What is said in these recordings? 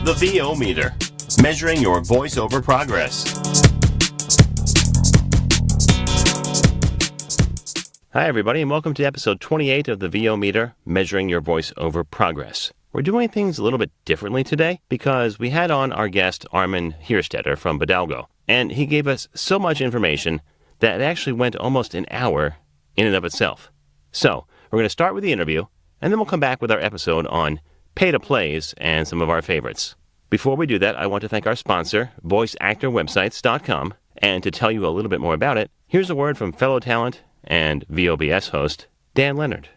The VO Meter, measuring your voiceover progress. Hi, everybody, and welcome to episode 28 of the VO Meter, measuring your voiceover progress. We're doing things a little bit differently today because we had on our guest Armin Hierstetter from Bodalgo, and he gave us so much information that it actually went almost an hour in and of itself. So, we're going to start with the interview, and then we'll come back with our episode on pay-to-plays and some of our favorites. Before we do that, I want to thank our sponsor, voiceactorwebsites.com, and to tell you a little bit more about it, here's a word from fellow talent and VOBS host, Dan Leonard.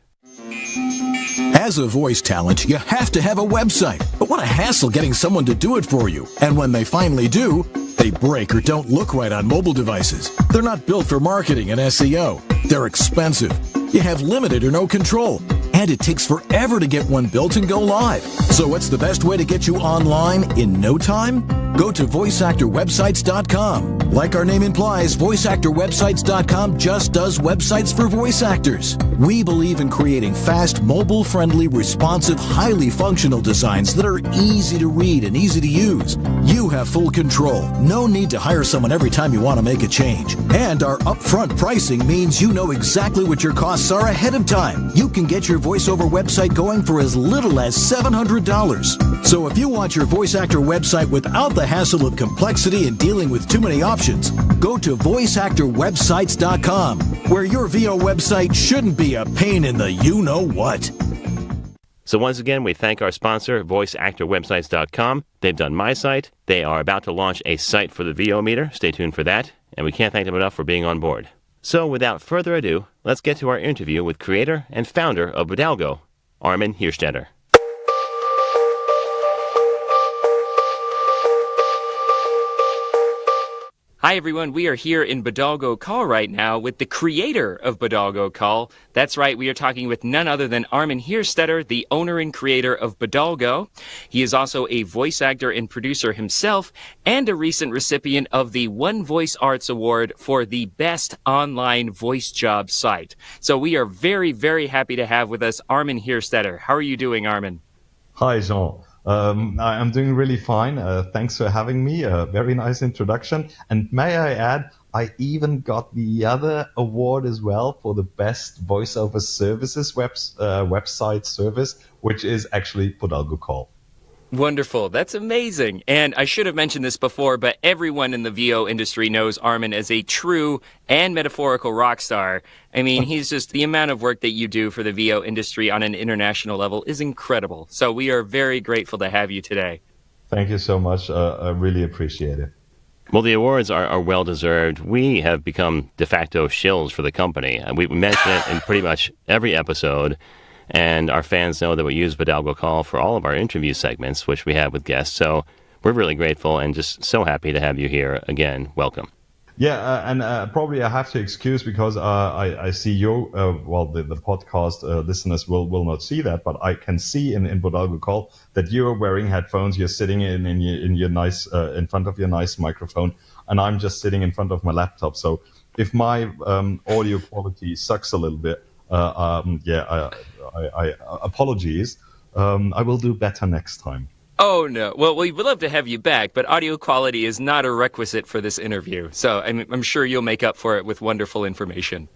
As a voice talent, you have to have a website. But what a hassle getting someone to do it for you. And when they finally do, they break or don't look right on mobile devices. They're not built for marketing and SEO. They're expensive. You have limited or no control. And it takes forever to get one built and go live. So what's the best way to get you online in no time? Go to voiceactorwebsites.com. Like our name implies, voiceactorwebsites.com just does websites for voice actors. We believe in creating fast, mobile-friendly, responsive, highly functional designs that are easy to read and easy to use. You have full control. No need to hire someone every time you want to make a change. And our upfront pricing means you know exactly what your costs are ahead of time. You can get your voiceover website going for as little as $700. So if you want your voice actor website without the hassle of complexity and dealing with too many options, go to voiceactorwebsites.com, where your VO website shouldn't be a pain in the you-know-what. So once again, we thank our sponsor, voiceactorwebsites.com. They've done my site. They are about to launch a site for the VO Meter. Stay tuned for that. And we can't thank them enough for being on board. So without further ado, let's get to our interview with creator and founder of Bodalgo, Armin Hierstetter. Hi everyone, we are here in Bodalgo Call right now with the creator of Bodalgo Call. That's right, we are talking with none other than Armin Hierstetter, the owner and creator of Bodalgo. He is also a voice actor and producer himself, and a recent recipient of the One Voice Arts Award for the best online voice job site. So we are very, very happy to have with us Armin Hierstetter. How are you doing, Armin? Hi, Jean. I'm doing really fine. Thanks for having me. Very nice introduction. And may I add, I even got the other award as well for the best voiceover services website service, which is actually Bodalgo Call. Wonderful. That's amazing. And I should have mentioned this before, but everyone in the VO industry knows Armin as a true and metaphorical rock star. I mean, he's just, the amount of work that you do for the VO industry on an international level is incredible. So we are very grateful to have you today. Thank you so much. I really appreciate it. Well, the awards are well-deserved. We have become de facto shills for the company. We mention it in pretty much every episode. And our fans know that we use Bodalgo Call for all of our interview segments, which we have with guests. So we're really grateful and just so happy to have you here again. Welcome. Yeah, and probably I have to excuse because I see your, the podcast listeners will not see that, but I can see in Bodalgo Call that you're wearing headphones. You're sitting in your nice, in front of your nice microphone, and I'm just sitting in front of my laptop. So if my audio quality sucks a little bit, I apologies. I will do better next time. Oh, no. Well, we would love to have you back, but audio quality is not a requisite for this interview. So I'm sure you'll make up for it with wonderful information.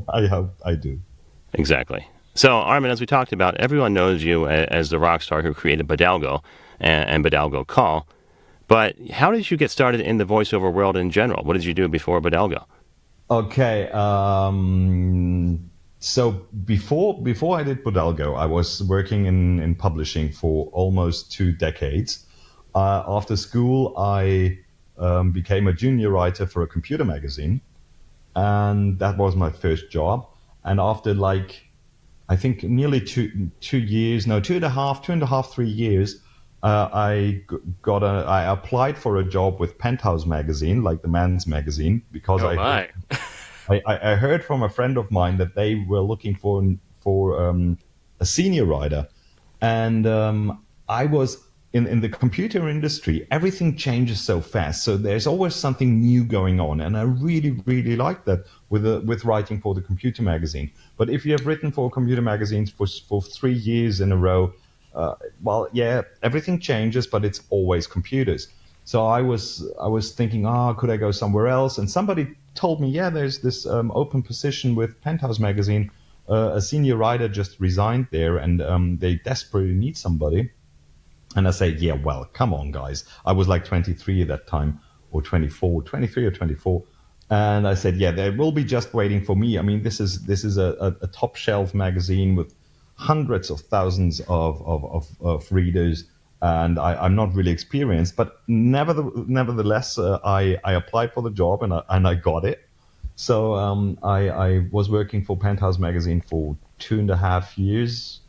I hope I do. Exactly. So, Armin, as we talked about, everyone knows you as the rock star who created Bodalgo and Bodalgo Call. But how did you get started in the voiceover world in general? What did you do before Bodalgo? Okay. So before I did Bodalgo, I was working in publishing for almost 2 decades. After school, I became a junior writer for a computer magazine, and that was my first job. And after I think nearly 2 years, 2.5, 3 years, I applied for a job with Penthouse magazine, like the men's magazine, because I heard from a friend of mine that they were looking for a senior writer, and I was in the computer industry. Everything changes so fast, so there's always something new going on, and I really like that with writing for the computer magazine. But if you have written for computer magazines for 3 years in a row, well, yeah, everything changes, but it's always computers. So I was thinking, could I go somewhere else? And somebody told me, yeah, there's this open position with Penthouse magazine. A senior writer just resigned there, and they desperately need somebody. And I said, yeah, well, come on, guys. I was like 23 at that time, or 23 or 24. And I said, yeah, they will be just waiting for me. I mean, this is a top shelf magazine with hundreds of thousands of readers, and I'm not really experienced. But nevertheless, I applied for the job, and I got it. So I was working for Penthouse magazine for 3 years,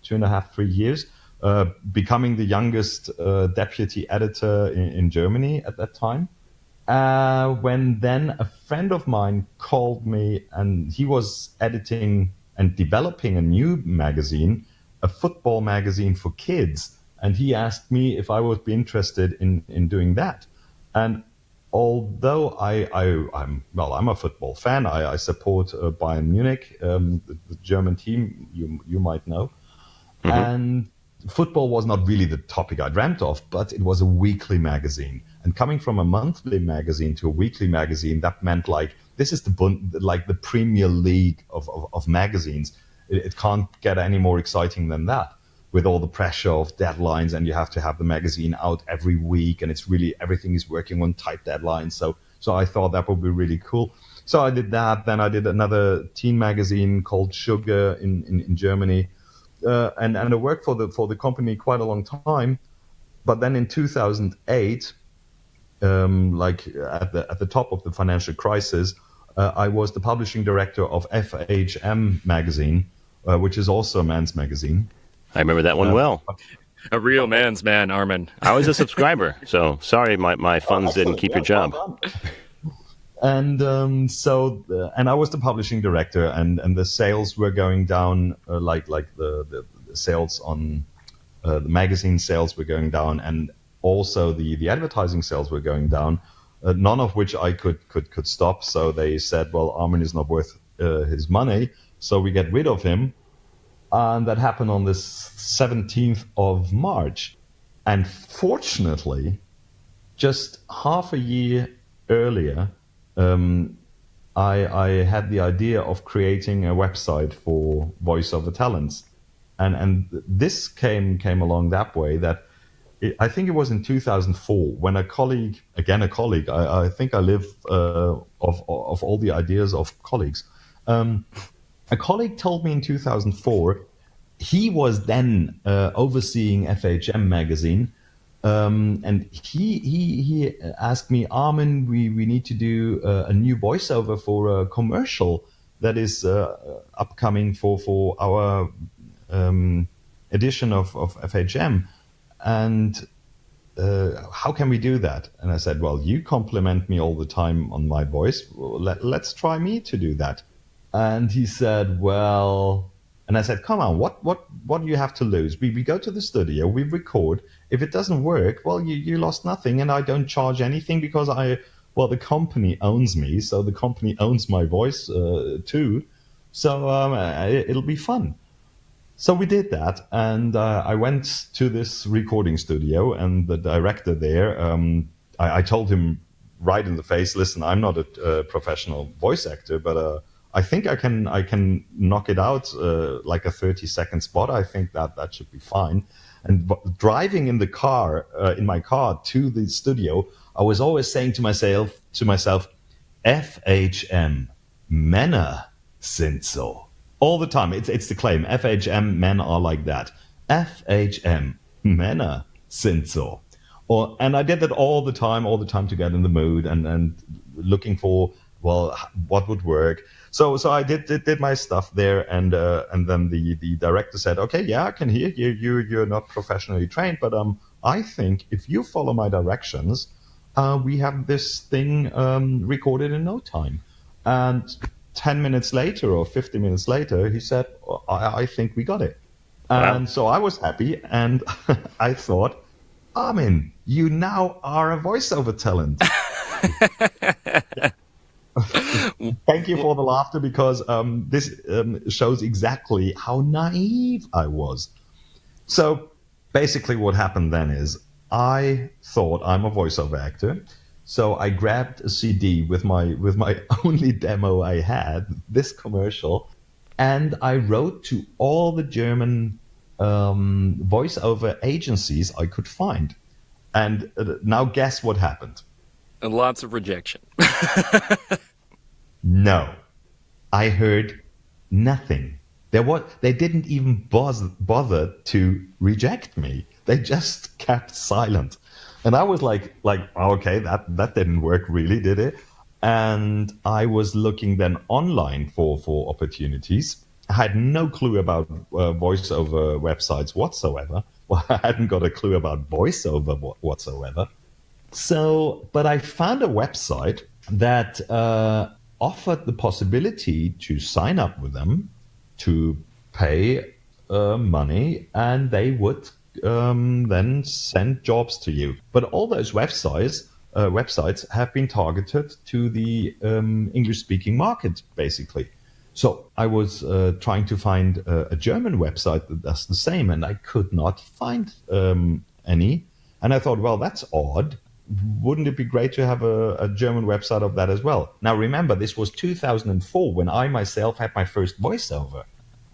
becoming the youngest deputy editor in Germany at that time. When then a friend of mine called me, and he was editing and developing a new magazine, a football magazine for kids, and he asked me if I would be interested in doing that. And although I'm a football fan, I support Bayern Munich, the German team you might know, and football was not really the topic I dreamt of, but it was a weekly magazine. And coming from a monthly magazine to a weekly magazine, that meant like this is the Premier League of magazines. It can't get any more exciting than that, with all the pressure of deadlines, and you have to have the magazine out every week, and it's really everything is working on tight deadlines. So I thought that would be really cool. So I did that. Then I did another teen magazine called Sugar in Germany. And I worked for the company quite a long time, but then in 2008, like at the top of the financial crisis, I was the publishing director of FHM magazine, which is also a men's magazine. I remember that one well. A real man's man, Armin. I was a subscriber, so sorry my funds didn't keep your job. And and I was the publishing director, and the sales were going down, like the sales on the magazine sales were going down, and also the advertising sales were going down. None of which I could stop. So they said, well, Armin is not worth his money, so we get rid of him. And that happened on the 17th of March. And fortunately, just half a year earlier, I had the idea of creating a website for voiceover talents, and this came along that way. That I think it was in 2004 when a colleague. I think I live of all the ideas of colleagues. A colleague told me in 2004. He was then overseeing FHM magazine. And he asked me, Armin, we need to do a new voiceover for a commercial that is upcoming for our edition of FHM. And how can we do that? And I said, well, you compliment me all the time on my voice. Well, let's try me to do that. And he said, well... And I said, come on, what do you have to lose? We go to the studio, we record. If it doesn't work, well, you lost nothing, and I don't charge anything because the company owns me, so the company owns my voice too. So it'll be fun. So we did that, and I went to this recording studio, and the director there, I told him right in the face, listen, I'm not a professional voice actor, but I think I can knock it out like a 30-second spot. I think that should be fine. And driving in my car to the studio, I was always saying to myself, FHM, Männer sind so. All the time. It's the claim. FHM, men are like that. FHM, Männer sind so. And I did that all the time to get in the mood and looking for, well, what would work. So I did my stuff there, and then the director said, okay, yeah, I can hear you. You're not professionally trained, but I think if you follow my directions, we have this thing recorded in no time. And 10 minutes later or 50 minutes later, he said, I think we got it. Wow. And so I was happy, and I thought, Armin, you now are a voiceover talent. Thank you for the laughter, because this shows exactly how naive I was. So basically what happened then is I thought I'm a voiceover actor. So I grabbed a CD with my only demo I had, this commercial, and I wrote to all the German voiceover agencies I could find. And now guess what happened? And lots of rejection. No, I heard nothing. They didn't even bother to reject me. They just kept silent. And I was like, oh, okay, that didn't work really, did it? And I was looking then online for opportunities. I had no clue about voiceover websites whatsoever. Well, I hadn't got a clue about voiceover whatsoever. So, but I found a website that offered the possibility to sign up with them, to pay money, and they would then send jobs to you. But all those websites have been targeted to the English-speaking market, basically. So I was trying to find a German website that does the same, and I could not find any. And I thought, well, that's odd. Wouldn't it be great to have a German website of that as well? Now, remember, this was 2004 when I myself had my first voiceover.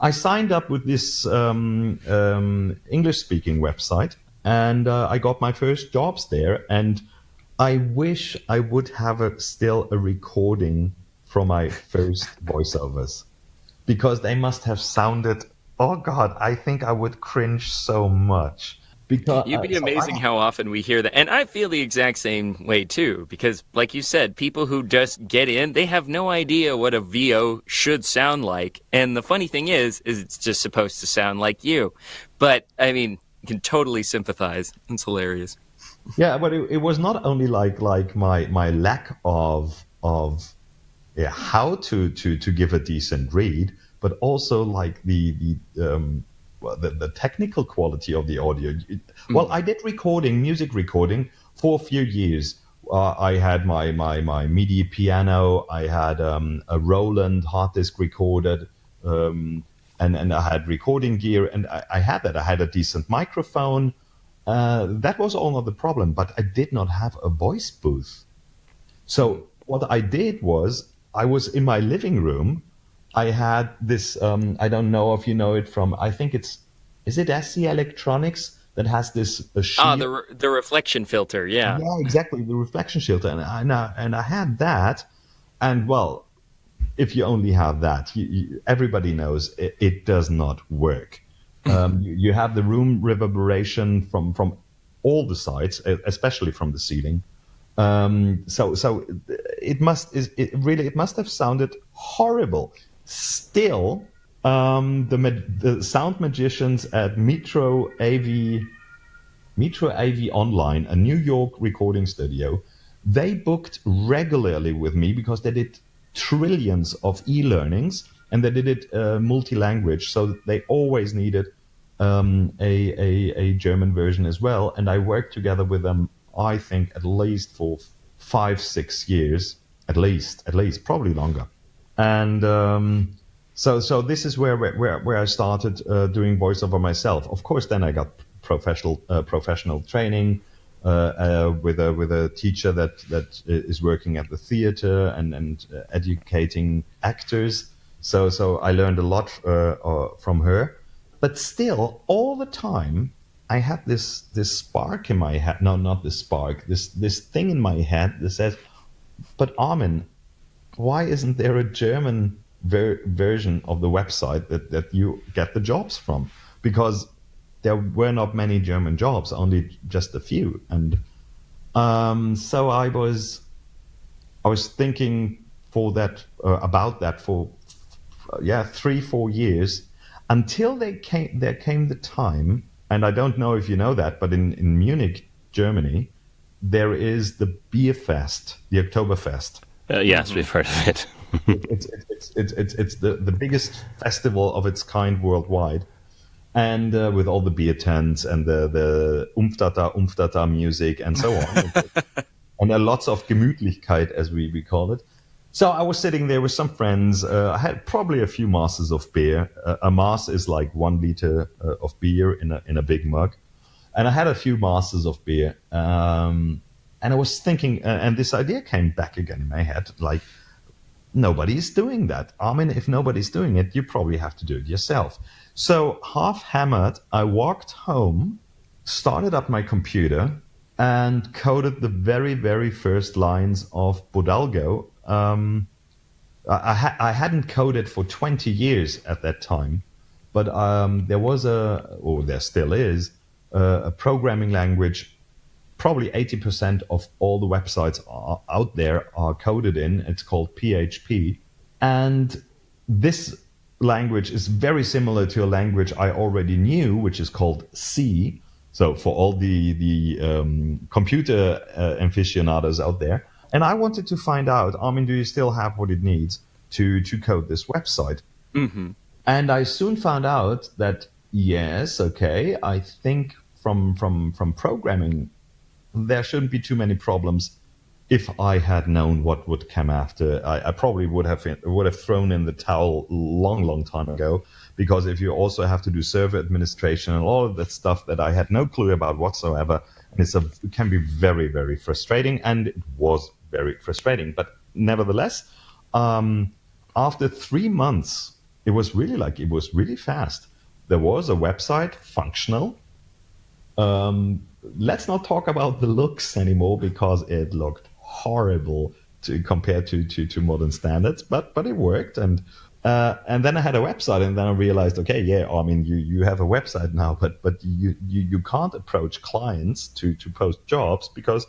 I signed up with this English-speaking website, and I got my first jobs there. And I wish I would have still a recording from my first voiceovers, because they must have sounded, oh God, I think I would cringe so much. Because You'd be amazing how often we hear that. And I feel the exact same way too, because like you said, people who just get in, they have no idea what a VO should sound like. And the funny thing is it's just supposed to sound like you. But I mean, you can totally sympathize. It's hilarious. Yeah, but it was not only like my lack of how to give a decent read, but also like the technical quality of the audio. Well, I did music recording for a few years. I had my MIDI piano. I had a Roland hard disk recorded, and I had recording gear, and I had that. I had a decent microphone. That was all not the problem, but I did not have a voice booth. So what I did was I was in my living room. I had this, I don't know if you know it from, I think is it SC Electronics that has this shield? The reflection filter, yeah. Yeah, exactly, the reflection filter. And I had that, and well, if you only have that, everybody knows it does not work. You have the room reverberation from all the sides, especially from the ceiling. So it must have sounded horrible. Still, the sound magicians at Metro AV Online, a New York recording studio, they booked regularly with me because they did trillions of e-learnings, and they did it multi-language, so they always needed a German version as well. And I worked together with them, I think, at least for 5-6 years, at least, probably longer. And so this is where I started doing voiceover myself. Of course, then I got professional training with a teacher that is working at the theater and educating actors. So I learned a lot from her. But still, all the time, I had this spark in my head. No, not this spark. This thing in my head that says, "But Armin, why isn't there a German version of the website that you get the jobs from?" Because there were not many German jobs, only just a few. And so I was thinking about that for 3-4 years, until there came the time. And I don't know if you know that, but in Munich, Germany, there is the Beer Fest, the Oktoberfest. Yes, we've heard of it. It's the biggest festival of its kind worldwide, and with all the beer tents and the Umftata music and so on, and lots of Gemütlichkeit, as we call it. So I was sitting there with some friends. I had probably a few masses of beer. A mass is like 1 liter of beer in a big mug. And I had a few masters of beer. And I was thinking, and this idea came back again in my head, like, nobody's doing that. Armin, if nobody's doing it, you probably have to do it yourself. So half hammered, I walked home, started up my computer, and coded the very, very first lines of bodalgo. I hadn't coded for 20 years at that time, but there was there still is, a programming language. Probably 80% of all the websites out there are coded in. It's called PHP. And this language is very similar to a language I already knew, which is called C. So for all the computer aficionados out there. And I wanted to find out, Armin, do you still have what it needs to code this website? Mm-hmm. And I soon found out that, yes, okay, I think from programming, there shouldn't be too many problems. If I had known what would come after, I probably would have thrown in the towel long time ago, because if you also have to do server administration and all of that stuff that I had no clue about whatsoever, and it can be very, very frustrating, and it was very frustrating. But nevertheless, after 3 months, it was really fast. There was a website functional. Let's not talk about the looks anymore, because it looked horrible compared to modern standards, but it worked. And then I had a website, and then I realized, okay, yeah, I mean, you have a website now, but you can't approach clients to post jobs, because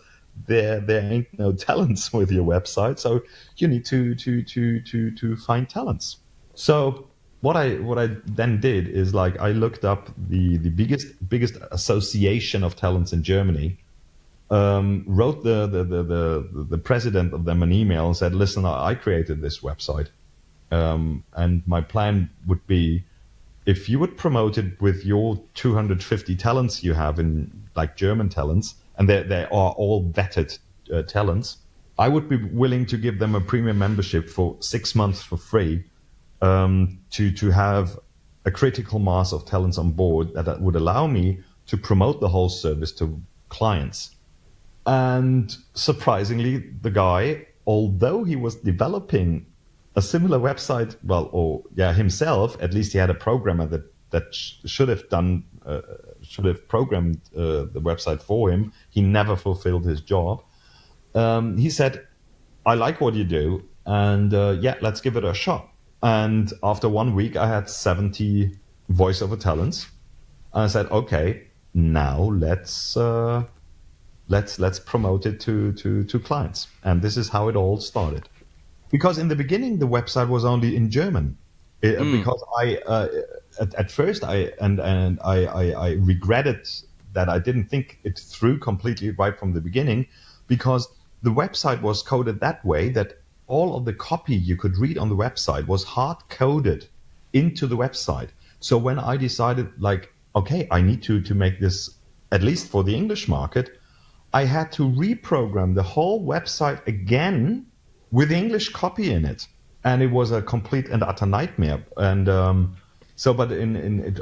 there ain't no talents with your website. So you need to find talents. So what I then did is, like, I looked up the biggest association of talents in Germany, wrote the president of them an email and said, listen, I created this website, and my plan would be, if you would promote it with your 250 talents you have in, like, German talents, and they are all vetted talents, I would be willing to give them a premium membership for 6 months for free, to have a critical mass of talents on board that would allow me to promote the whole service to clients. And surprisingly, the guy, although he was developing a similar website, himself, at least he had a programmer that should have programmed the website for him. He never fulfilled his job. He said, I like what you do, and let's give it a shot. And after 1 week, I had 70 voiceover talents. And I said, okay, now let's promote it to clients. And this is how it all started. Because in the beginning, the website was only in German. Because at first I regretted that I didn't think it through completely right from the beginning, because the website was coded that way that all of the copy you could read on the website was hard coded into the website. So when I decided, like, okay, I need to make this, at least for the English market, I had to reprogram the whole website again with English copy in it. And it was a complete and utter nightmare. And but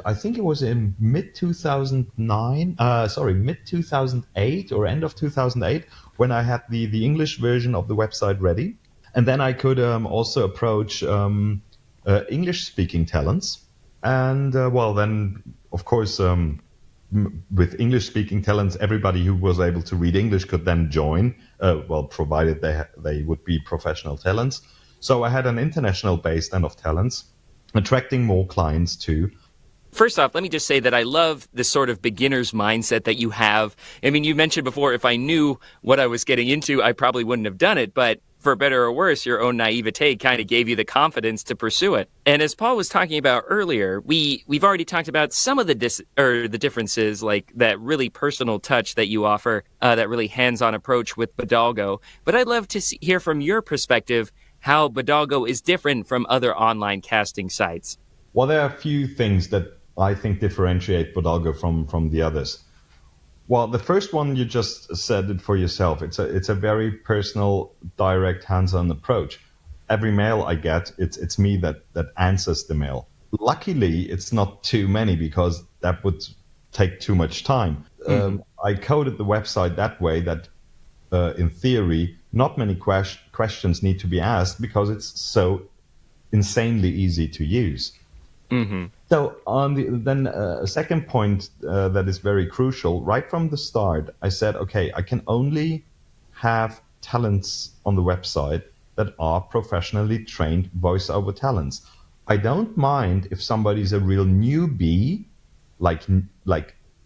I think it was in mid 2008 or end of 2008 when I had the English version of the website ready. And then I could also approach English-speaking talents. And, then, of course, with English-speaking talents, everybody who was able to read English could then join, provided they would be professional talents. So I had an international base then of talents, attracting more clients too. First off, let me just say that I love the sort of beginner's mindset that you have. I mean, you mentioned before, if I knew what I was getting into, I probably wouldn't have done it. But for better or worse, your own naivete kind of gave you the confidence to pursue it. And as Paul was talking about earlier, we've already talked about some of the differences, like that really personal touch that you offer, that really hands-on approach with bodalgo. But I'd love to hear from your perspective how bodalgo is different from other online casting sites. Well, there are a few things that I think differentiate bodalgo from the others. Well, the first one, you just said it for yourself. It's a very personal, direct, hands-on approach. Every mail I get, it's me that answers the mail. Luckily, it's not too many, because that would take too much time. I coded the website that way that, in theory, not many questions need to be asked because it's so insanely easy to use. So then a second point that is very crucial, right from the start, I said, okay, I can only have talents on the website that are professionally trained voiceover talents. I don't mind if somebody's a real newbie, like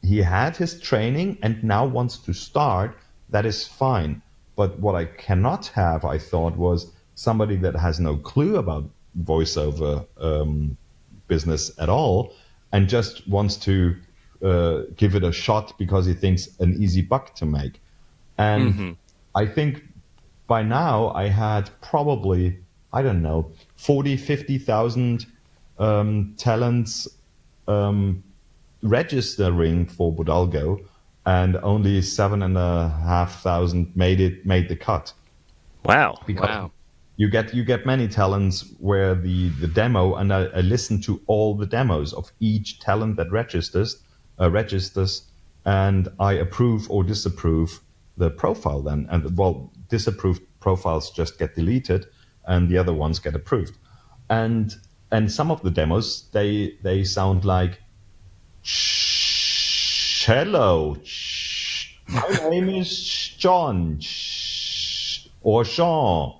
he had his training and now wants to start, that is fine. But what I cannot have, I thought, was somebody that has no clue about voiceover business at all and just wants to give it a shot because he thinks an easy buck to make. And I think by now I had probably, I don't know, 40, 50,000 talents registering for bodalgo, and only 7,500 made the cut. Wow. Wow. You get many talents where the demo, and I listen to all the demos of each talent that registers, and I approve or disapprove the profile then. And well, disapproved profiles just get deleted, and the other ones get approved. And some of the demos they sound like, hello, my name is John, or Sean.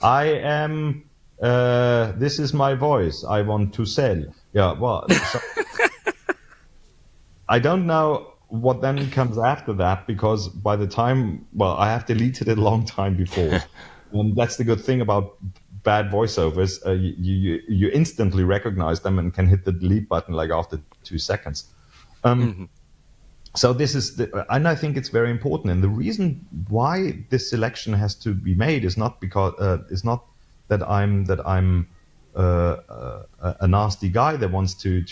I am. This is my voice. I want to sell. Yeah. Well, so I don't know what then comes after that, because by the time, well, I have deleted it a long time before. And that's the good thing about bad voiceovers. You instantly recognize them and can hit the delete button like after 2 seconds. So this is, and I think it's very important. And the reason why this selection has to be made is not because is not that I'm a nasty guy that wants to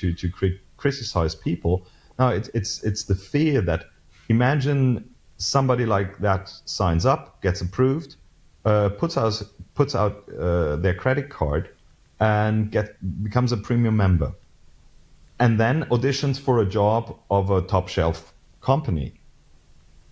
criticize people. No, it's the fear that, imagine somebody like that signs up, gets approved, puts out their credit card, and becomes a premium member, and then auditions for a job of a top shelf company.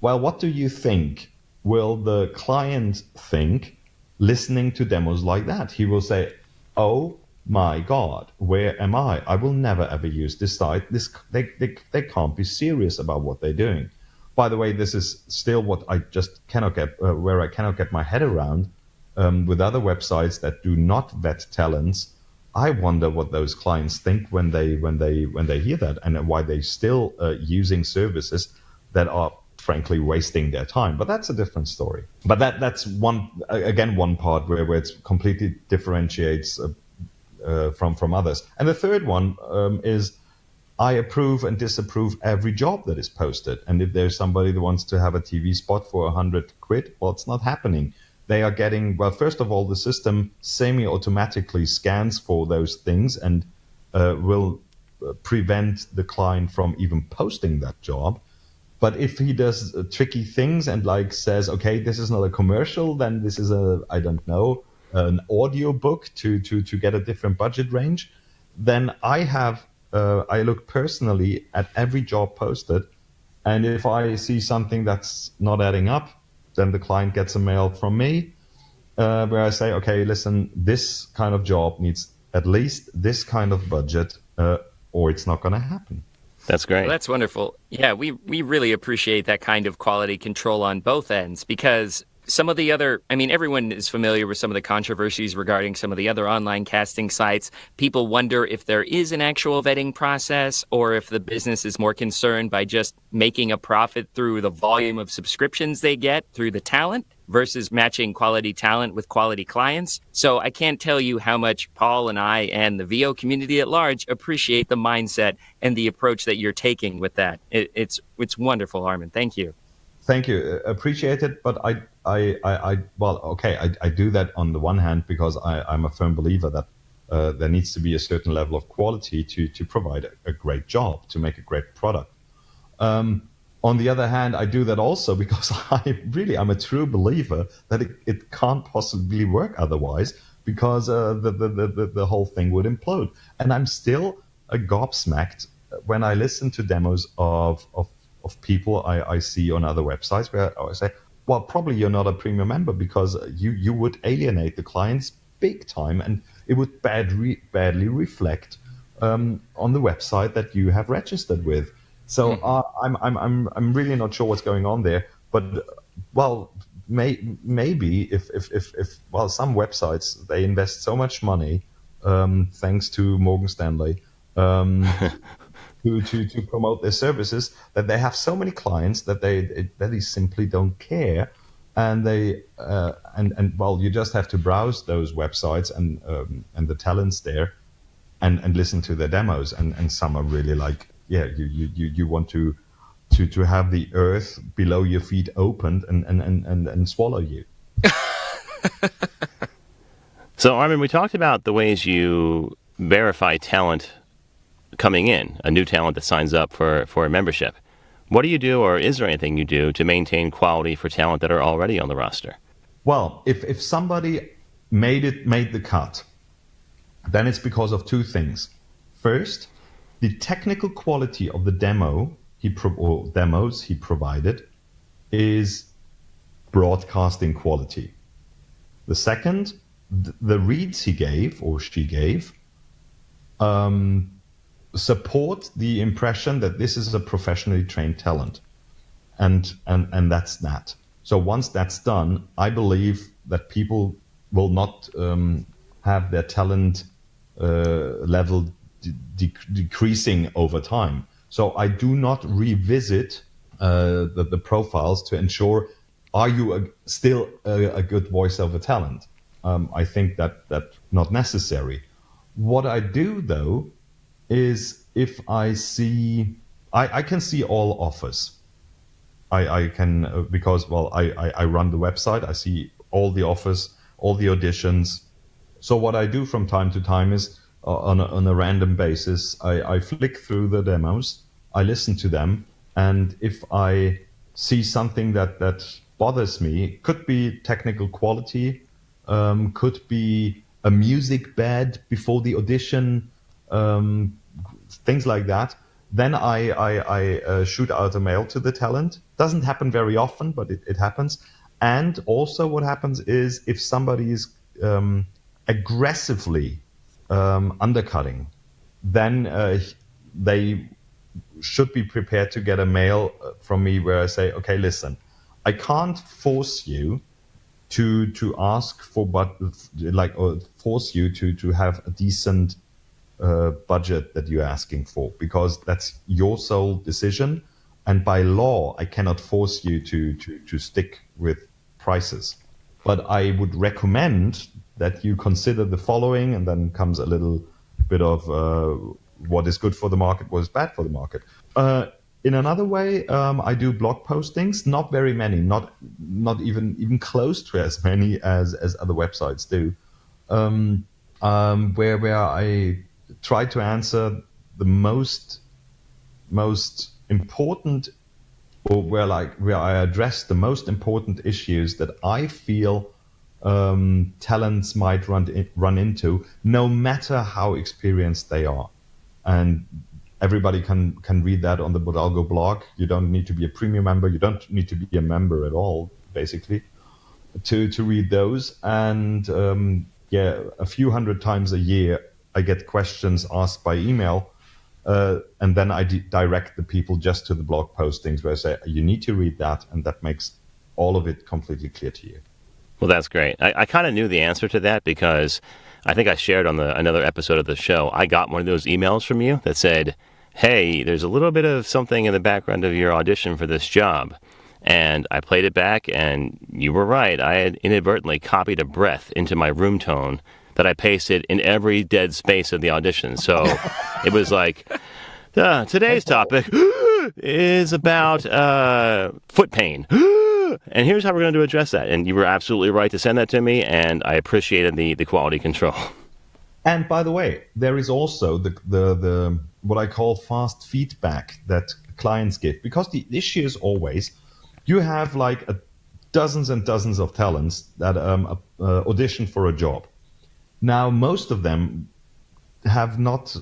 Well, what do you think will the client think listening to demos like that? He will say, oh my God, where am I? I will never ever use this site. They can't be serious about what they're doing. By the way, this is still what I just cannot get, where I cannot get my head around with other websites that do not vet talents. I wonder what those clients think when they hear that, and why they still using services that are frankly wasting their time. But that's a different story. But that's one part where it completely differentiates from others. And the third one is, I approve and disapprove every job that is posted. And if there's somebody that wants to have a TV spot for 100 quid, well, it's not happening. They are getting, well, first of all, the system semi-automatically scans for those things and will prevent the client from even posting that job. But if he does tricky things and like says, okay, this is not a commercial, then this is an audio book to get a different budget range, then I look personally at every job posted, and if I see something that's not adding up, then the client gets a mail from me where I say, okay, listen, this kind of job needs at least this kind of budget, or it's not going to happen. That's great. Well, that's wonderful. Yeah, we really appreciate that kind of quality control on both ends, because some of the other, I mean, everyone is familiar with some of the controversies regarding some of the other online casting sites. People wonder if there is an actual vetting process, or if the business is more concerned by just making a profit through the volume of subscriptions they get through the talent versus matching quality talent with quality clients. So I can't tell you how much Paul and I and the VO community at large appreciate the mindset and the approach that you're taking with that. It's wonderful, Armin. Thank you. Thank you. Appreciate it. But I do that on the one hand because I'm a firm believer that there needs to be a certain level of quality to provide a great job, to make a great product. On the other hand, I do that also because I'm a true believer that it can't possibly work otherwise, because the whole thing would implode. And I'm still gobsmacked when I listen to demos of people I see on other websites, where I say, well, probably you're not a premium member because you would alienate the clients big time, and it would badly reflect on the website that you have registered with. So I'm really not sure what's going on there. But well, maybe if some websites, they invest so much money, thanks to Morgan Stanley, to promote their services, that they have so many clients that they simply don't care, and they you just have to browse those websites and the talents there, and listen to their demos, and some are really like, you want to have the earth below your feet opened and swallow you. So, Armin, we talked about the ways you verify talent coming in, a new talent that signs up for a membership. What do you do, or is there anything you do to maintain quality for talent that are already on the roster? Well, if somebody made the cut, then it's because of two things. First, the technical quality of the demos he provided is broadcasting quality. The second, the reads he gave or she gave support the impression that this is a professionally trained talent, and that's that. So once that's done, I believe that people will not have their talent level decreasing over time. So I do not revisit the profiles to ensure, are you still a good voiceover talent? I think that's not necessary. What I do, though, is if I see, I can see all offers. I can, because, I run the website, I see all the offers, all the auditions. So what I do from time to time is, on a random basis, I flick through the demos, I listen to them, and if I see something that bothers me, could be technical quality, could be a music bed before the audition, things like that, then I shoot out a mail to the talent. Doesn't happen very often, but it happens. And also what happens is, if somebody is aggressively undercutting, then they should be prepared to get a mail from me where I say, okay, listen, I can't force you to ask for, or force you to have a decent budget that you're asking for, because that's your sole decision, and by law I cannot force you to stick with prices. But I would recommend that you consider the following, and then comes a little bit of what is good for the market, what is bad for the market. In another way, I do blog postings, not very many, not even close to as many as other websites do, where I try to answer the most important, or where I address the most important issues that I feel talents might run into, no matter how experienced they are. And everybody can read that on the Bodalgo blog. You don't need to be a premium member. You don't need to be a member at all, basically, to read those. And a few hundred times a year, I get questions asked by email, and then I direct the people just to the blog postings where I say, you need to read that, and that makes all of it completely clear to you. Well, that's great. I kind of knew the answer to that, because I think I shared on another episode of the show, I got one of those emails from you that said, hey, there's a little bit of something in the background of your audition for this job. And I played it back, and you were right. I had inadvertently copied a breath into my room tone that I pasted in every dead space of the audition. So it was like, today's topic is about foot pain. And here's how we're going to address that. And you were absolutely right to send that to me, and I appreciated the quality control. And by the way, there is also the what I call fast feedback that clients give, because the issue is always, you have dozens and dozens of talents that audition for a job. Now, most of them have not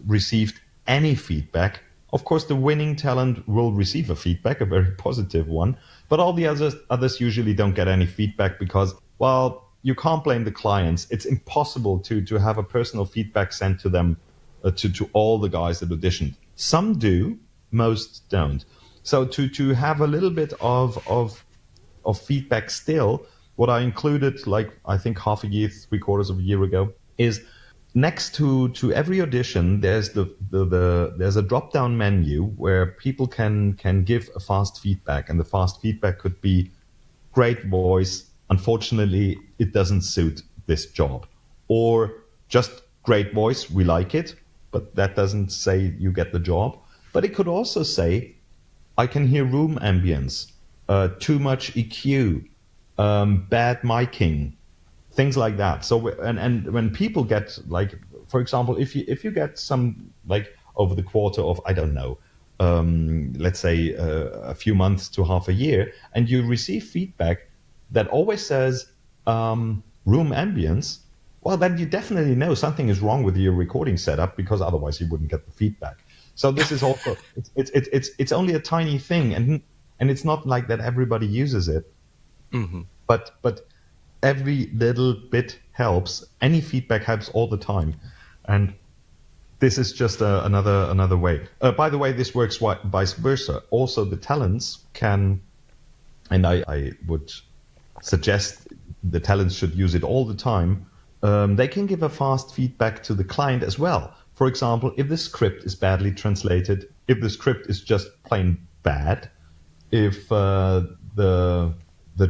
received any feedback Of course, the winning talent will receive a feedback, a very positive one, but all the others usually don't get any feedback because, well, you can't blame the clients. It's impossible to have a personal feedback sent to them, to all the guys that auditioned. Some do, most don't. So to have a little bit of feedback still, what I included, like I think half a year, 3/4 of a year ago, is next to every audition, there's there's a drop down menu where people can give a fast feedback, and the fast feedback could be great voice. Unfortunately, it doesn't suit this job, or just great voice. We like it, but that doesn't say you get the job. But it could also say, I can hear room ambience, too much EQ, bad miking, things like that. So and when people get, like, for example, if you get some, like, over the quarter of, I don't know, let's say a few months to half a year, and you receive feedback that always says room ambience, well, then you definitely know something is wrong with your recording setup, because otherwise you wouldn't get the feedback. So this is also it's only a tiny thing, and it's not like that everybody uses it, but every little bit helps. Any feedback helps all the time, and this is just another way. By the way, this works vice versa. Also, the talents can, and I would suggest the talents should use it all the time. They can give a fast feedback to the client as well. For example, if the script is badly translated, if the script is just plain bad, if the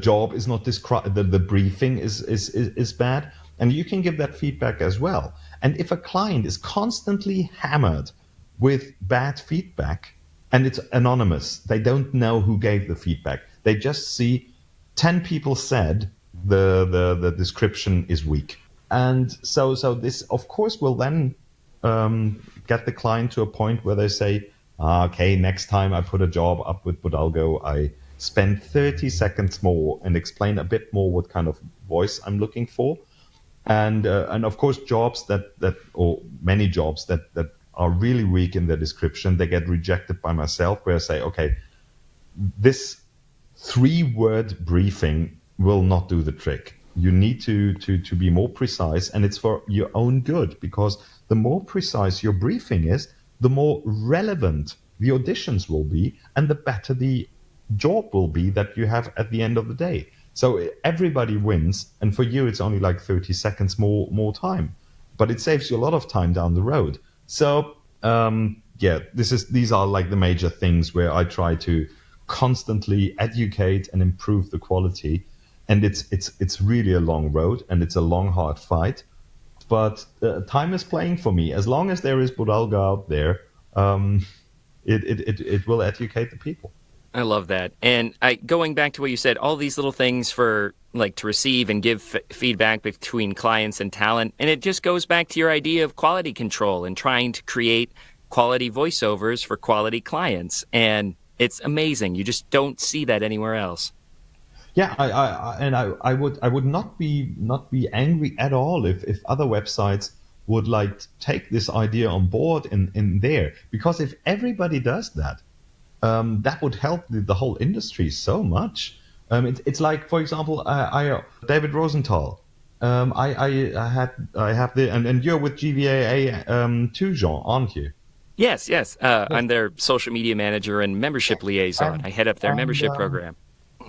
job is not described, the briefing is bad, and you can give that feedback as well. And if a client is constantly hammered with bad feedback, and it's anonymous, they don't know who gave the feedback, they just see 10 people said the description is weak. And so this, of course, will then get the client to a point where they say, okay, next time I put a job up with bodalgo, I spend 30 seconds more and explain a bit more what kind of voice I'm looking for. And of course, jobs or many jobs that are really weak in their description, they get rejected by myself, where I say, okay, this 3-word briefing will not do the trick. You need to be more precise, and it's for your own good, because the more precise your briefing is, the more relevant the auditions will be, and the better the job will be that you have at the end of the day. So everybody wins, and for you it's only like 30 seconds more time, but it saves you a lot of time down the road. So these are like the major things where I try to constantly educate and improve the quality. And it's really a long road, and it's a long, hard fight. But time is playing for me. As long as there is bodalgo out there, it will educate the people. I love that. And going back to what you said, all these little things for, like, to receive and give feedback between clients and talent, and it just goes back to your idea of quality control and trying to create quality voiceovers for quality clients. And it's amazing. You just don't see that anywhere else. Yeah, I would not be angry at all if other websites would like take this idea on board in there, because if everybody does that, that would help the whole industry so much. It's like, for example, David Rosenthal. I have and you're with GVAA too, Jean, aren't you? Yes. I'm their social media manager and membership liaison. I head up their membership program.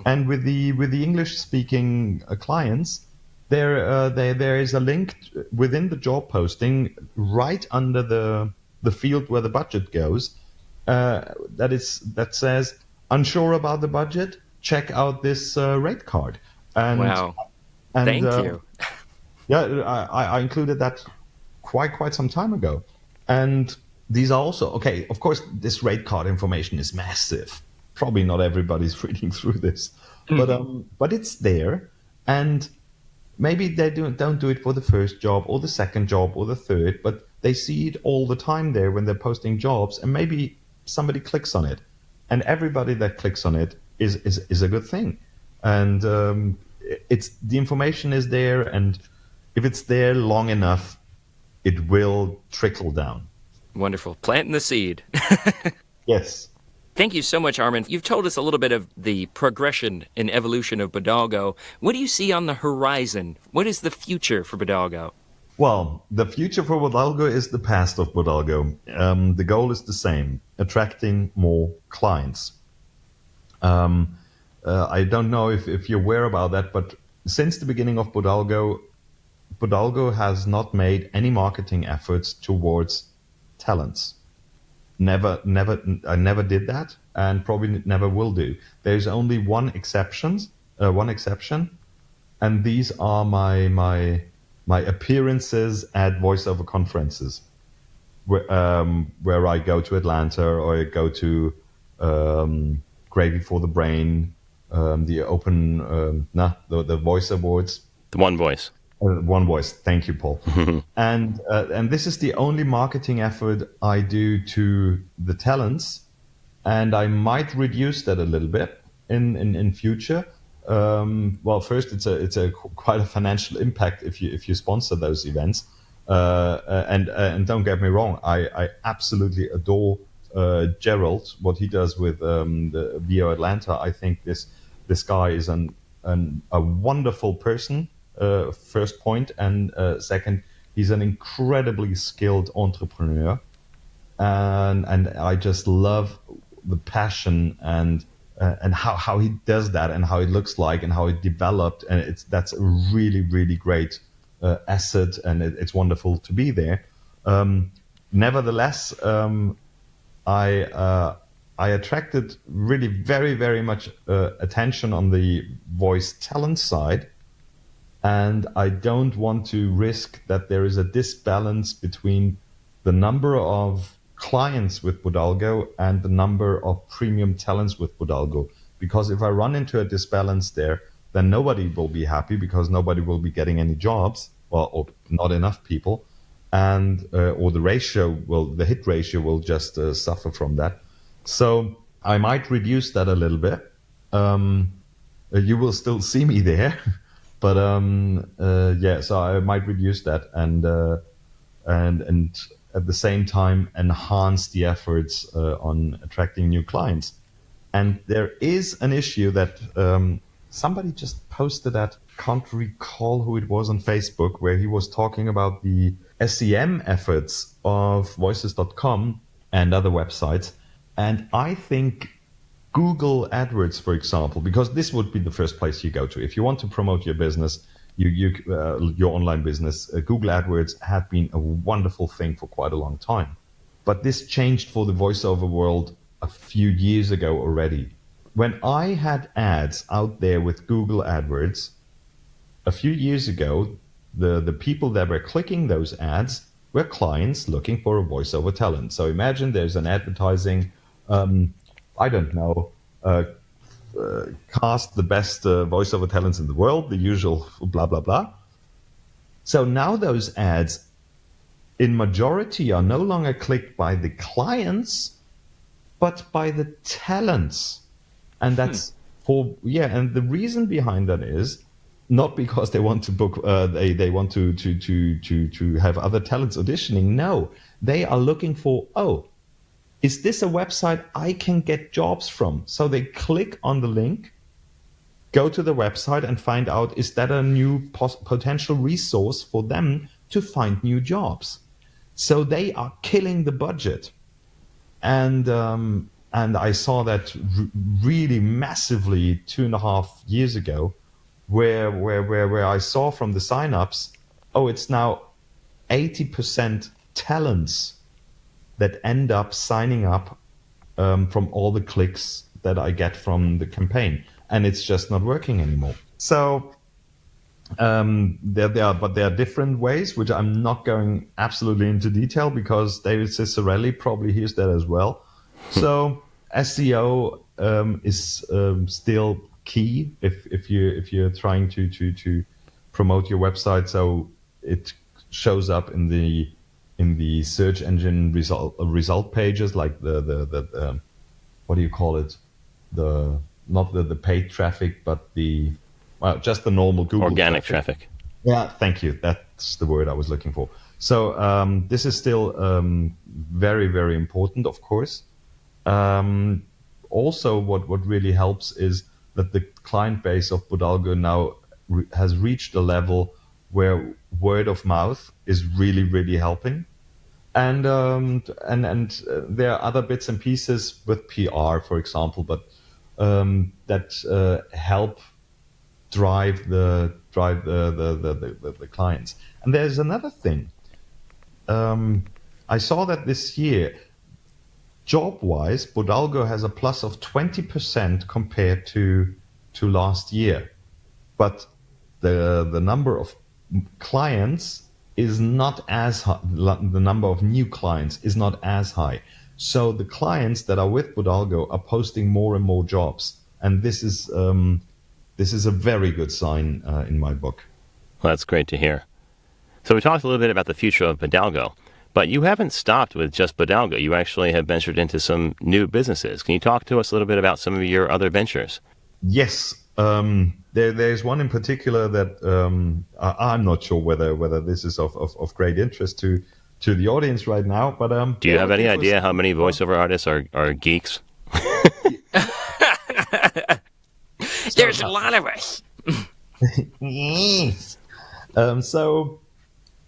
And with the English-speaking clients, there is a link within the job posting right under the field where the budget goes. That says, unsure about the budget, check out this rate card. And, wow! And, thank you. Yeah, I included that quite some time ago. And these are also okay. Of course, this rate card information is massive. Probably not everybody's reading through this, but it's there, and maybe they don't do it for the first job or the second job or the third, but they see it all the time there when they're posting jobs, and maybe somebody clicks on it, and everybody that clicks on it is a good thing, and the information is there, and if it's there long enough, it will trickle down. Wonderful. Planting the seed. Yes. Thank you so much, Armin. You've told us a little bit of the progression and evolution of bodalgo. What do you see on the horizon? What is the future for bodalgo? Well, the future for bodalgo is the past of bodalgo. The goal is the same: attracting more clients. I don't know if you're aware about that, but since the beginning of bodalgo, bodalgo has not made any marketing efforts towards talents. I never did that, and probably never will do. There's only one exception, and these are my appearances at voiceover conferences, where I go to Atlanta or I go to Gravy for the Brain, the the Voice Awards. The One Voice. One Voice. Thank you, Paul. And this is the only marketing effort I do to the talents, and I might reduce that a little bit in future. Well, first, it's a quite a financial impact if you sponsor those events. And don't get me wrong, I absolutely adore Gerald, what he does with the VO Atlanta. I think this guy is a wonderful person. First point, and second, he's an incredibly skilled entrepreneur, and I just love the passion and how he does that, and how it looks like, and how it developed, and that's a really great asset, and it's wonderful to be there. Nevertheless, I attracted really very much attention on the voice talent side. And I don't want to risk that there is a disbalance between the number of clients with bodalgo and the number of premium talents with bodalgo. Because if I run into a disbalance there, then nobody will be happy, because nobody will be getting any jobs, or not enough people, and or the hit ratio will just suffer from that. So I might reduce that a little bit. You will still see me there. But so I might reduce that and at the same time enhance the efforts on attracting new clients. And there is an issue that somebody just posted at, can't recall who it was, on Facebook, where he was talking about the SEM efforts of voices.com and other websites. And I think Google AdWords, for example, because this would be the first place you go to if you want to promote your business, your online business. Google AdWords had been a wonderful thing for quite a long time, but this changed for the voiceover world a few years ago already. When I had ads out there with Google AdWords a few years ago, the people that were clicking those ads were clients looking for a voiceover talent. So imagine there's an advertising. I don't know, cast the best voiceover talents in the world, the usual blah, blah, blah. So now those ads in majority are no longer clicked by the clients, but by the talents. And that's and the reason behind that is not because they want to book, they want to have other talents auditioning. No, they are looking for, is this a website I can get jobs from? So they click on the link, go to the website, and find out, is that a new potential resource for them to find new jobs? So they are killing the budget. And I saw that really massively 2.5 years ago, where I saw from the signups, it's now 80% talents that end up signing up from all the clicks that I get from the campaign, and it's just not working anymore. So there are different ways, which I'm not going absolutely into detail, because David Cicerelli probably hears that as well. So SEO is still key if you're trying to promote your website, so it shows up in the search engine result pages, like the what do you call it? Not the paid traffic, but just the normal Google organic traffic. Yeah, thank you. That's the word I was looking for. So this is still very, very important, of course. Also, what really helps is that the client base of bodalgo now has reached a level where word of mouth is really, really helping. And there are other bits and pieces with PR, for example, but that help drive the clients. And there's another thing. I saw that this year, job-wise, bodalgo has a plus of 20% compared to last year, but the number of clients is not as high. The number of new clients is not as high. So the clients that are with bodalgo are posting more and more jobs, and this is a very good sign in my book. Well, that's great to hear. So we talked a little bit about the future of bodalgo, but you haven't stopped with just bodalgo. You actually have ventured into some new businesses. Can you talk to us a little bit about some of your other ventures? Yes. There's one in particular that I'm not sure whether this is of great interest to the audience right now. But do you have any idea how many voiceover artists are geeks? There's a lot of us.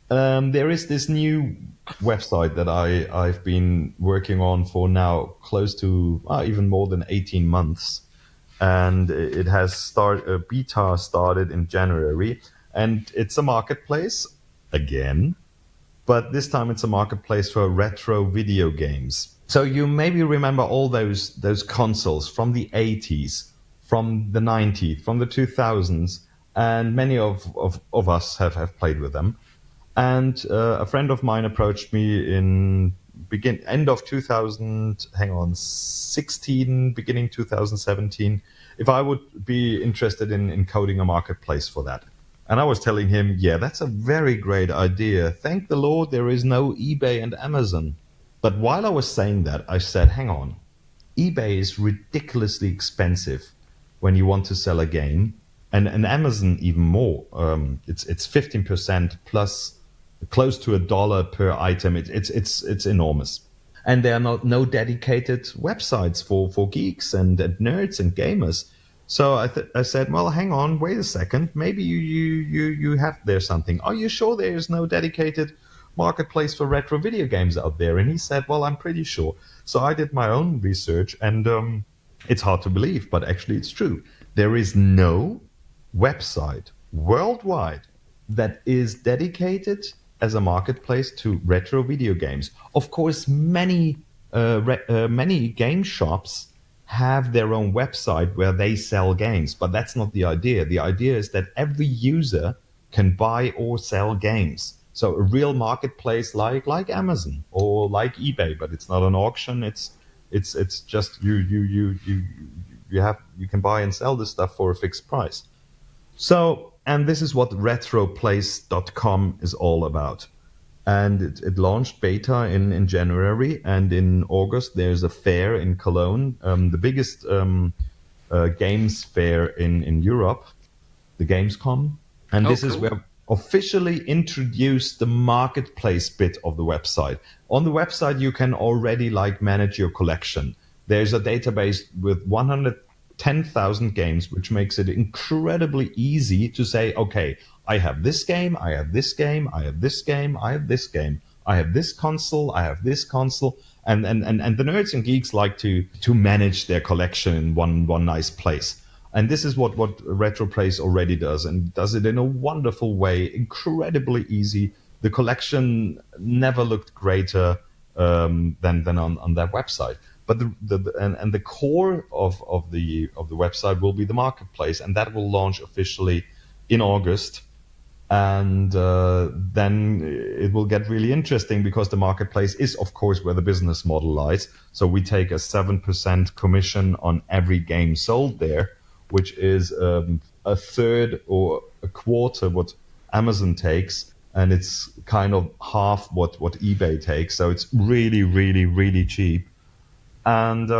There is this new website that I've been working on for now close to even more than 18 months. And it has beta started in January, and it's a marketplace again, but this time it's a marketplace for retro video games. So you maybe remember all those consoles from the 80s, from the 90s, from the 2000s, and many of us have played with them. And a friend of mine approached me in end of 2016, beginning 2017, if I would be interested in coding a marketplace for that. And I was telling him, yeah, that's a very great idea. Thank the Lord there is no eBay and Amazon. But while I was saying that, I said, hang on, eBay is ridiculously expensive when you want to sell a game, and Amazon even more. It's 15% plus close to $1 per item. It's enormous. And there are no dedicated websites for geeks and nerds and gamers. So I said, well, hang on, wait a second. Maybe you have there something. Are you sure there is no dedicated marketplace for retro video games out there? And he said, well, I'm pretty sure. So I did my own research, and it's hard to believe, but actually it's true. There is no website worldwide that is dedicated as a marketplace to retro video games. Of course, many game shops have their own website where they sell games, but that's not the idea. The idea is that every user can buy or sell games. So a real marketplace like Amazon or like eBay, but it's not an auction. It's just you can buy and sell this stuff for a fixed price. So. And this is what retroplace.com is all about. And it launched beta in January, and in August there's a fair in Cologne, the biggest games fair in Europe, the Gamescom. And this is where officially introduced the marketplace bit of the website. On the website you can already manage your collection. There's a database with 110,000 games, which makes it incredibly easy to say, okay, I have this game, I have this game, I have this game, I have this game, I have this console, I have this console, and the nerds and geeks like to manage their collection in one nice place. And this is what RetroPlace already does, and does it in a wonderful way, incredibly easy. The collection never looked greater than on that website. But the core of the website will be the marketplace, and that will launch officially in August. And then it will get really interesting, because the marketplace is, of course, where the business model lies. So we take a 7% commission on every game sold there, which is a third or a quarter what Amazon takes, and it's kind of half what eBay takes. So it's really, really, really cheap. And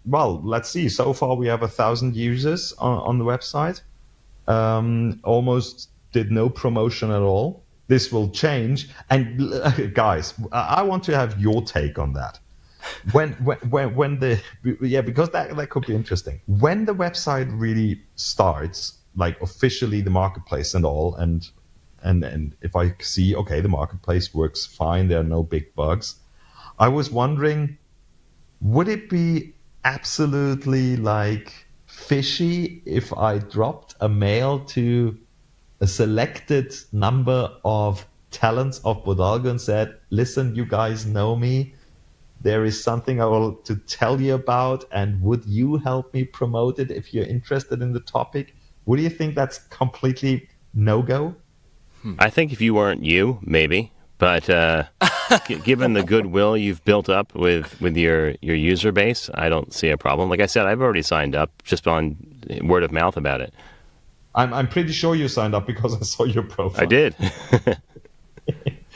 well, let's see. So far, we have 1,000 users on the website. Almost did no promotion at all. this will change. And guys, I want to have your take on that. Because that could be interesting. When the website really starts, like officially the marketplace and all, and if I see, okay, the marketplace works fine, there are no big bugs, I was wondering, would it be absolutely like fishy if I dropped a mail to a selected number of talents of Bodalgo and said, listen, you guys know me. There is something I want to tell you about, and would you help me promote it if you're interested in the topic? Would you think that's completely no-go? I think if you weren't you, maybe. But given the goodwill you've built up with your user base, I don't see a problem. Like I said, I've already signed up just on word of mouth about it. I'm pretty sure you signed up because I saw your profile. I did.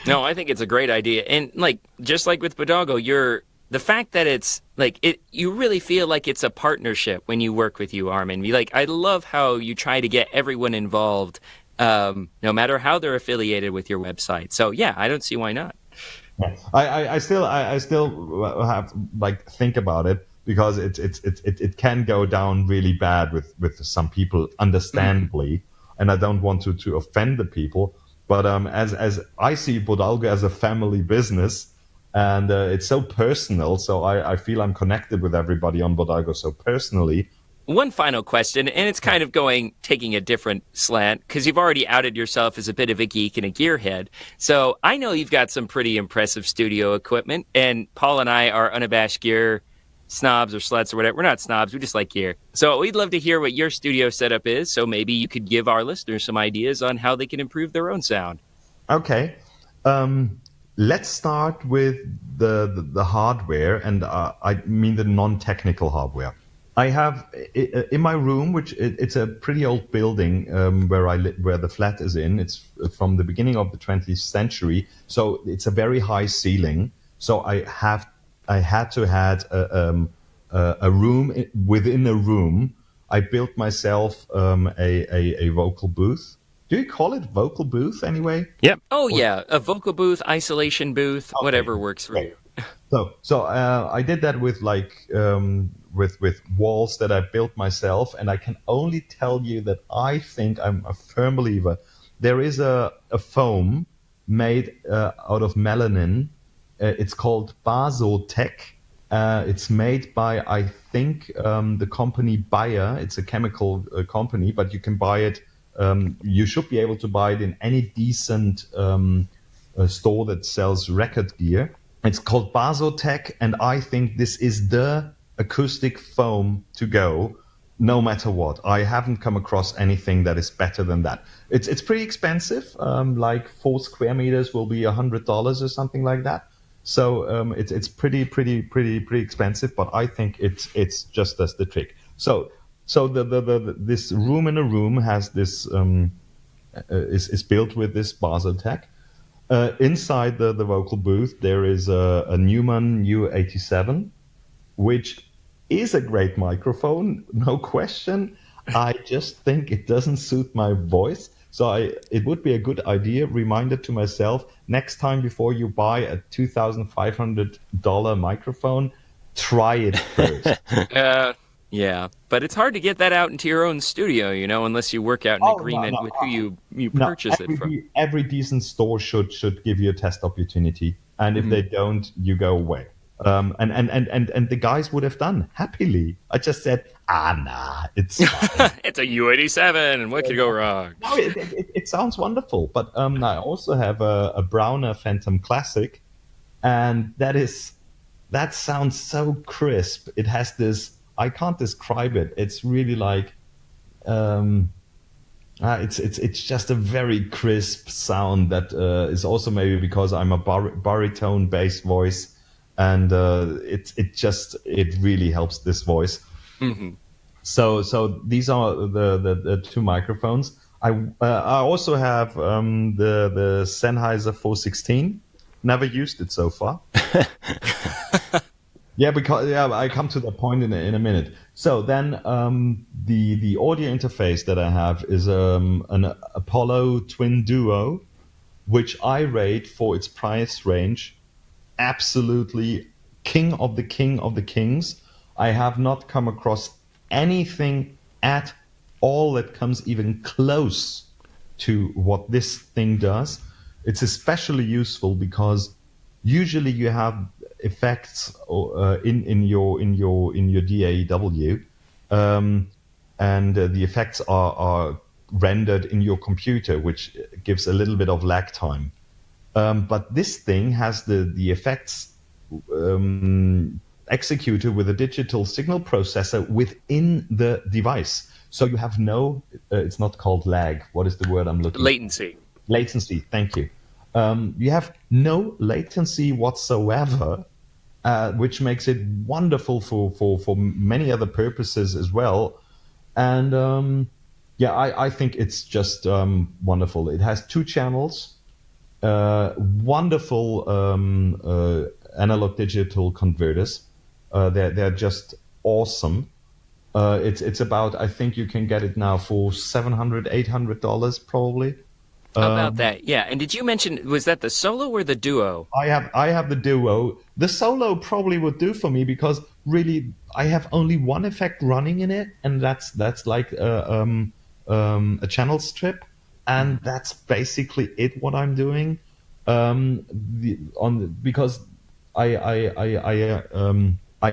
No, I think it's a great idea. And just like with Bodalgo, the fact that it's you really feel like it's a partnership when you work with you, Armin. I love how you try to get everyone involved, no matter how they're affiliated with your website. So yeah, I don't see why not. Yeah. I still have think about it, because it can go down really bad with some people, understandably, and I don't want to offend the people. But as I see Bodalgo as a family business, and it's so personal, so I feel I'm connected with everybody on Bodalgo so personally. One final question, and it's kind of taking a different slant, because you've already outed yourself as a bit of a geek and a gearhead. So I know you've got some pretty impressive studio equipment, and Paul and I are unabashed gear snobs or sluts or whatever. We're not snobs, we just like gear. So we'd love to hear what your studio setup is, so maybe you could give our listeners some ideas on how they can improve their own sound. Okay. Let's start with the hardware, and I mean the non-technical hardware. I have in my room, which it's a pretty old building where the flat is in. It's from the beginning of the 20th century, so it's a very high ceiling. So I had to have a room within a room. I built myself a vocal booth. Do you call it vocal booth anyway? Yep. Oh yeah, a vocal booth, isolation booth, okay. Whatever works for you. So I did that with with walls that I built myself, and I can only tell you that I think I'm a firm believer. There is a foam made out of melanin. It's called Basotec. It's made by, I think, the company Bayer. It's a chemical company, but you can buy it. You should be able to buy it in any decent store that sells record gear. It's called Basotec, and I think this is the acoustic foam to go, no matter what. I haven't come across anything that is better than that. It's pretty expensive. Like 4 square meters will be $100 or something like that. So it's pretty expensive, but I think it's just as the trick. So the this room in a room has this is built with this Basotec. Inside the vocal booth, there is a Neumann U87, which is a great microphone, no question. I just think it doesn't suit my voice. So it would be a good idea, reminder to myself, next time before you buy a $2,500 microphone, try it first. Yeah, but it's hard to get that out into your own studio, unless you work out an agreement with who you purchase it from. Every decent store should give you a test opportunity, and if they don't, you go away. And the guys would have done happily. I just said, nah, it's fine. It's a U87, and what could go wrong? No, it sounds wonderful, but I also have a Browner Phantom Classic, and that sounds so crisp. It has this. I can't describe it. It's really like, it's just a very crisp sound that is also maybe because I'm a baritone bass voice, and it really helps this voice. Mm-hmm. So these are the two microphones. I also have the Sennheiser 416. Never used it so far. Yeah, I come to that point in a minute. So then the audio interface that I have is an Apollo Twin Duo, which I rate for its price range absolutely king of the kings. I have not come across anything at all that comes even close to what this thing does. It's especially useful because usually you have effects in your DAW, and the effects are rendered in your computer, which gives a little bit of lag time. But this thing has the effects executed with a digital signal processor within the device. So you have no, it's not called lag. What is the word I'm looking for? Latency. Latency, thank you. You have no latency whatsoever, which makes it wonderful for many other purposes as well. And I think it's just wonderful. It has 2 channels, wonderful analog digital converters. They're just awesome. It's about, I think you can get it now for $700, $800 probably. How about that? Yeah. And did you mention, was that the solo or the duo? I have the duo. The solo probably would do for me because really I have only one effect running in it, and that's like a channel strip, and that's basically it. What I'm doing, because I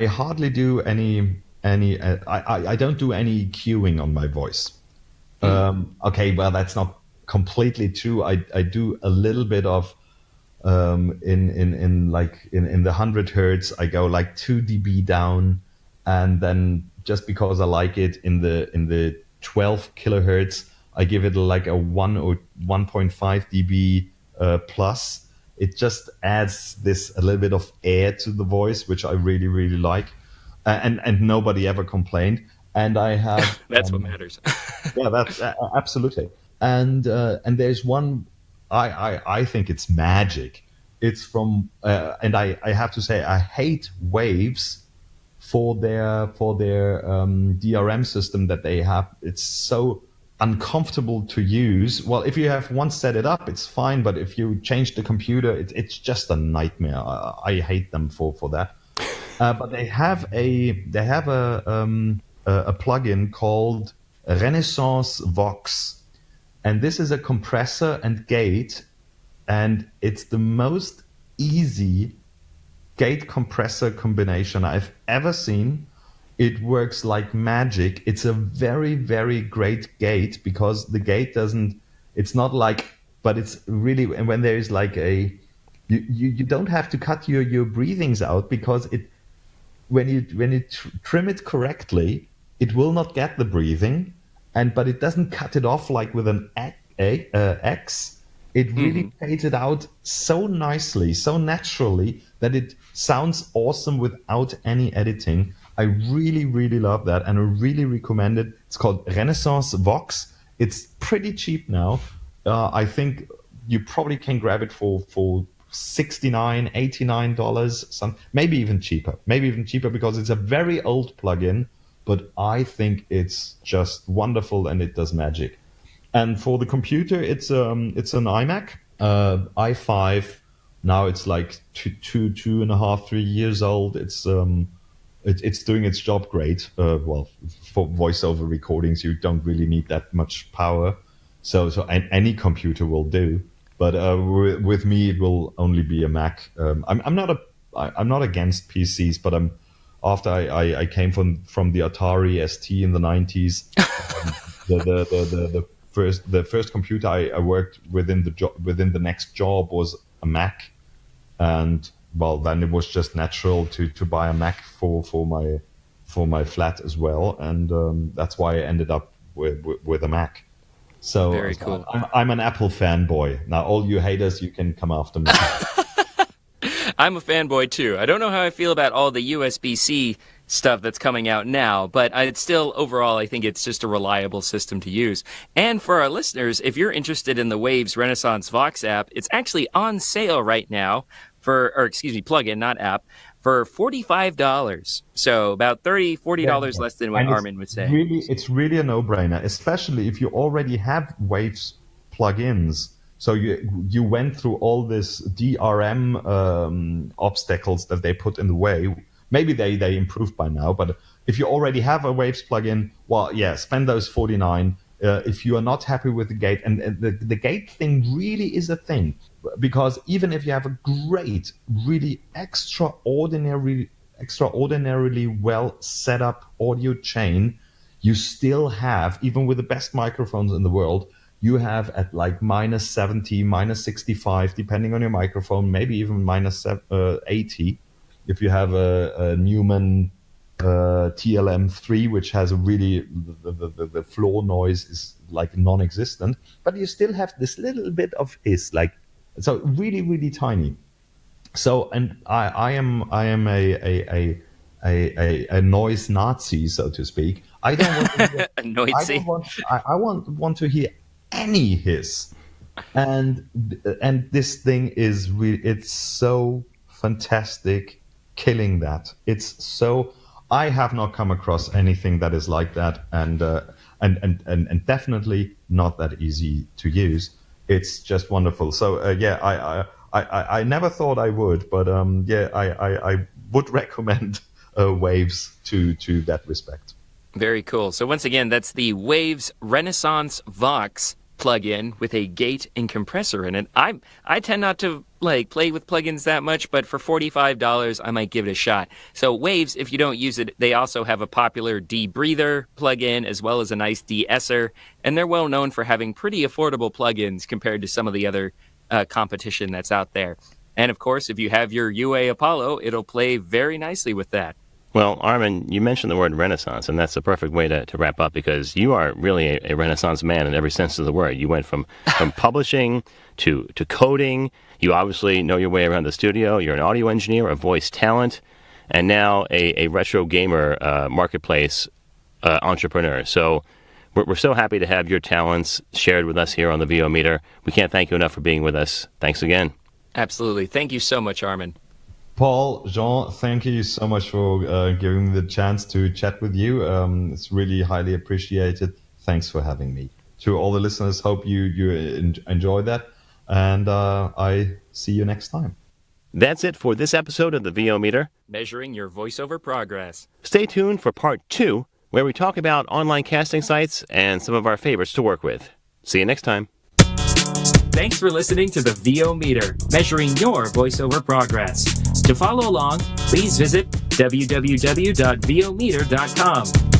hardly do any I don't do any cueing on my voice. Okay, well that's not completely true. I do a little bit of in the 100 hertz. I go like 2 dB down, and then just because I like it in the 12 kilohertz, I give it like a 1 or 1.5 dB plus. It just adds this a little bit of air to the voice, which I really really like, and nobody ever complained. And I have that's what matters. Yeah, that's absolutely. And there's one I think it's magic. It's from and I have to say I hate Waves for their DRM system that they have. It's so uncomfortable to use. Well, if you have once set it up, it's fine, but if you change the computer, it's just a nightmare. I hate them for that. But they have a plugin called Renaissance Vox. And this is a compressor and gate, and it's the most easy gate compressor combination I've ever seen. It works like magic. It's a very, very great gate because the gate it's not like, but it's really, and when there is like you don't have to cut your breathings out because when you trim it correctly, it will not get the breathing. But it doesn't cut it off like with an X. It really fades it out so nicely, so naturally that it sounds awesome without any editing. I really, really love that, and I really recommend it. It's called Renaissance Vox. It's pretty cheap now. I think you probably can grab it for $69, $89, maybe even cheaper because it's a very old plugin. But I think it's just wonderful and it does magic. And for the computer, it's an iMac i5. Now it's like two and a half, 3 years old. It's doing its job great. Well, for voiceover recordings, you don't really need that much power. So any computer will do. But with me, it will only be a Mac. I'm not against PCs, but after I came from the Atari ST in the 90s, the first computer I worked within the next job was a Mac, and well then it was just natural to buy a Mac for my flat as well, and that's why I ended up with a Mac. So very cool. I'm an Apple fanboy. Now all you haters, you can come after me. I'm a fanboy too. I don't know how I feel about all the USB-C stuff that's coming out now, but it's still, overall, I think it's just a reliable system to use. And for our listeners, if you're interested in the Waves Renaissance Vox app, it's actually on sale right now plugin, not app, for $45. So about $40 less than what Armin would say. It's really a no-brainer, especially if you already have Waves plugins. So you went through all this DRM obstacles that they put in the way. Maybe they improved by now, but if you already have a Waves plugin, well, yeah, spend those 49. If you are not happy with the gate, and the gate thing really is a thing, because even if you have a great, really extraordinarily well set up audio chain, you still have, even with the best microphones in the world, you have at like -70, -65, depending on your microphone, maybe even -80. If you have a Neumann TLM3, which has a really, the floor noise is like non-existent, but you still have this little bit of hiss, like, so really, really tiny. So, and I am a noise Nazi, so to speak. I don't want to hear, I want to hear any hiss, and this thing is really, it's so fantastic, killing that. It's so, I have not come across anything that is like that, and definitely not that easy to use. It's just wonderful. So I never thought I would, but I would recommend Waves to that respect. Very cool. So once again, that's the Waves Renaissance Vox plugin with a gate and compressor in it. I tend not to play with plugins that much, but for $45, I might give it a shot. So Waves, if you don't use it, they also have a popular debreather plugin as well as a nice de-esser, and they're well known for having pretty affordable plugins compared to some of the other competition that's out there. And of course, if you have your UA Apollo, it'll play very nicely with that. Well, Armin, you mentioned the word Renaissance, and that's the perfect way to wrap up, because you are really a Renaissance man in every sense of the word. You went from publishing to coding. You obviously know your way around the studio. You're an audio engineer, a voice talent, and now a retro gamer marketplace entrepreneur. So we're so happy to have your talents shared with us here on the VO Meter. We can't thank you enough for being with us. Thanks again. Absolutely. Thank you so much, Armin. Paul, Jean, thank you so much for giving me the chance to chat with you. It's really highly appreciated. Thanks for having me. To all the listeners, hope you enjoy that, and I see you next time. That's it for this episode of the VO Meter, measuring your voiceover progress. Stay tuned for part 2, where we talk about online casting sites and some of our favorites to work with. See you next time. Thanks for listening to the VO Meter, measuring your voiceover progress. To follow along, please visit www.vometer.com.